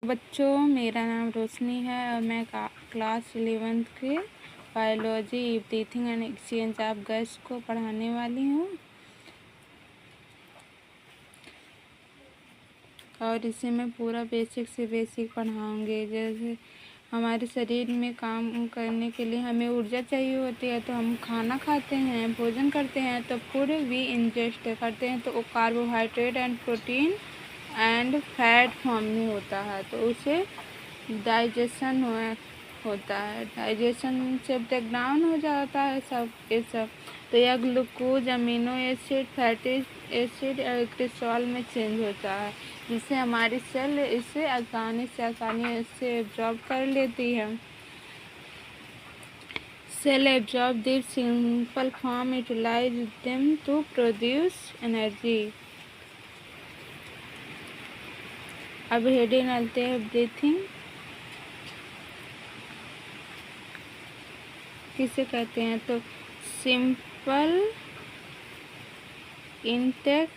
बच्चों, मेरा नाम रोशनी है और मैं क्लास 11th के biology breathing and exchange of gas को पढ़ाने वाली हूँ। और इसे मैं पूरा बेसिक से बेसिक पढ़ाऊँगी। जैसे हमारे शरीर में काम करने के लिए हमें ऊर्जा चाहिए होती है, तो हम खाना खाते हैं, भोजन करते हैं, तो फूड भी इंजेस्ट करते हैं, तो वो carbohydrate and protein and fat form में होता है, तो उसे डाइजेशन होता है। डाइजेशन से ब्रेक डाउन हो जाता है ये सब। तो यह glucose, amino acid, fatty acid और ग्लिसरॉल में चेंज होता है, जिससे हमारी सेल इसे आसानी से एब्जॉर्ब कर लेती है। Cell absorb this simple form, utilize them to produce energy. अब हेडिंग डालते हैं ब्रीथिंग किसे कहते हैं, तो simple intake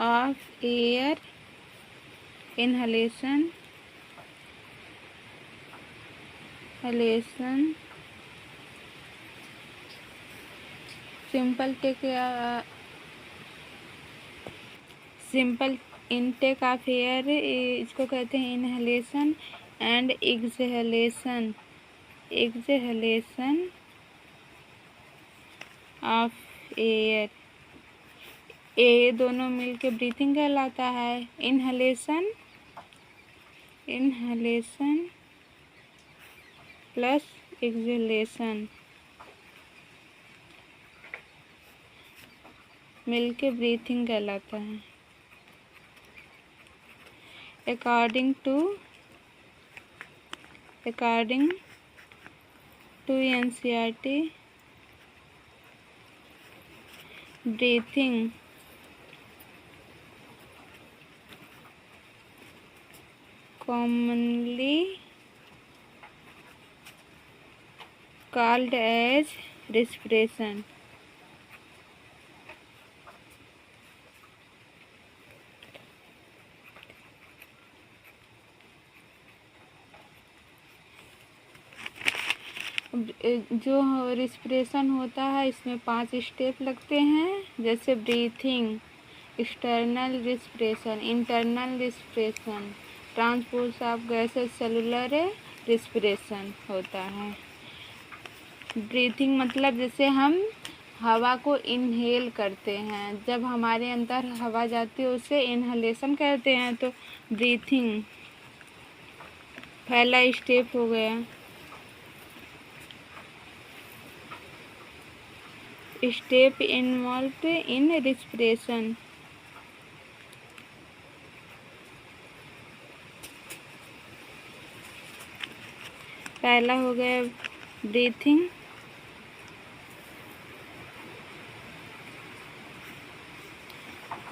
of air, inhalation simple intake of air, इसको कहते हैं inhalation and exhalation of air. ये दोनों मिलके ब्रीथिंग कहलाता है। इनहलेशन प्लस एक्सहेलेशन मिलके ब्रीथिंग कहलाता है। According to NCERT, breathing commonly called as respiration। जो रिस्पिरेशन होता है, इसमें 5 स्टेप लगते हैं। जैसे breathing, external respiration, internal respiration, transport of gases, cellular respiration होता है। ब्रीथिंग मतलब जैसे हम हवा को इनहेल करते हैं, जब हमारे अंदर हवा जाती है उसे इनहलेशन कहते हैं। तो ब्रीथिंग पहला स्टेप हो गया। स्टेप इन्वॉल्व इन रिस्पिरेशन, पहला हो गया ब्रीथिंग,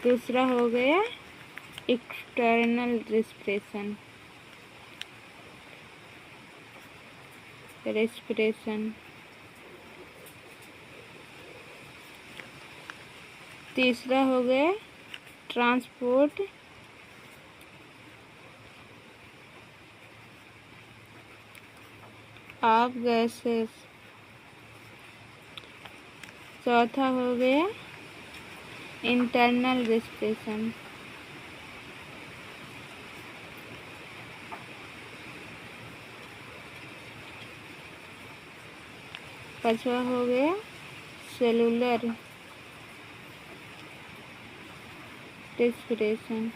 दूसरा हो गया एक्सटर्नल रिस्पिरेशन, तीसरा हो गया ट्रांसपोर्ट ऑफ गैसेस, चौथा हो गया इंटरनल रिस्पिरेशन, पांचवा हो गया सेलुलर रिस्पिरेशन,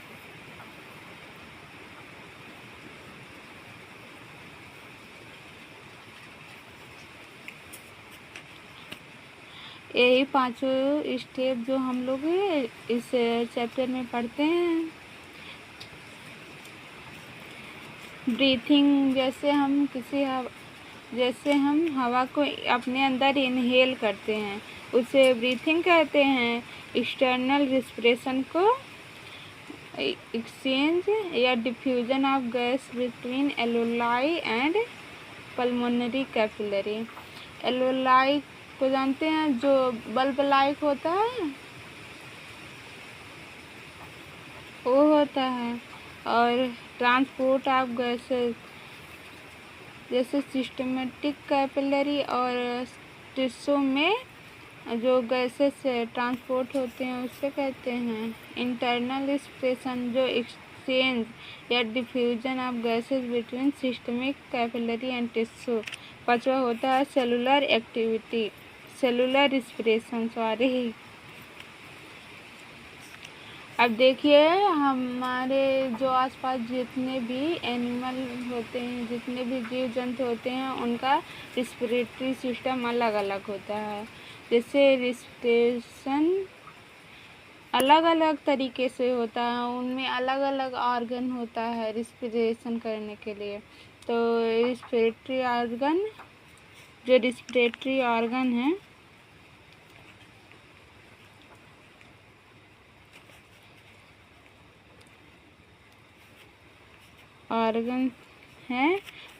यही पांचों स्टेप जो हम लोग इस चैप्टर में पढ़ते हैं। ब्रीथिंग जैसे हम हवा को अपने अंदर इनहेल करते हैं, उसे ब्रीथिंग कहते हैं। एक्सटर्नल रिस्पिरेशन को एक्सचेंज या diffusion of gas between alveoli and pulmonary capillary. Alveoli को जानते हैं, जो बल्ब लाइक होता है वो होता है, और ट्रांसपोर्ट ऑफ गैसेस जैसे सिस्टमेटिक कैपिलरी और टिश्यू में जो गैसेस ट्रांसपोर्ट होते हैं उससे कहते हैं। इंटरनल एक्सप्रेशन जो एक्सचेंज या diffusion of gases between systemic capillary and tissue. पांचवा होता है cellular activity, cellular respiration sorry. अब देखिए हमारे जो आसपास जितने भी एनिमल होते हैं, जितने भी जीव जंतु होते हैं, उनका रिस्पिरेटरी सिस्टम अलग अलग होता है। जैसे रिस्पिरेशन अलग अलग तरीके से होता है, उनमें अलग अलग ऑर्गन होता है रिस्पिरेशन करने के लिए। तो रिस्पिरेटरी ऑर्गन जो रिस्पिरेटरी ऑर्गन है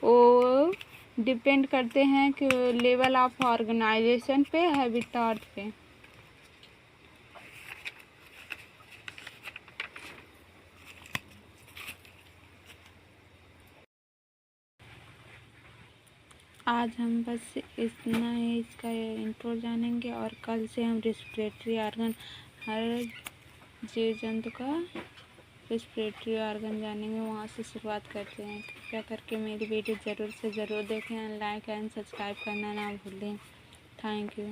वो डिपेंड करते हैं कि लेवल ऑफ ऑर्गेनाइजेशन पे, हैबिटाट पे। आज हम बस इतना ही इसका इंट्रो जानेंगे और कल से हम रिस्पिरेटरी ऑर्गन, हर जीव जंतु का रिस्पिरेटरी ऑर्गन जानेंगे। वहाँ से शुरुआत करते हैं। कृपया करके मेरी वीडियो ज़रूर से ज़रूर देखें, लाइक एंड सब्सक्राइब करना ना भूलें। Thank you.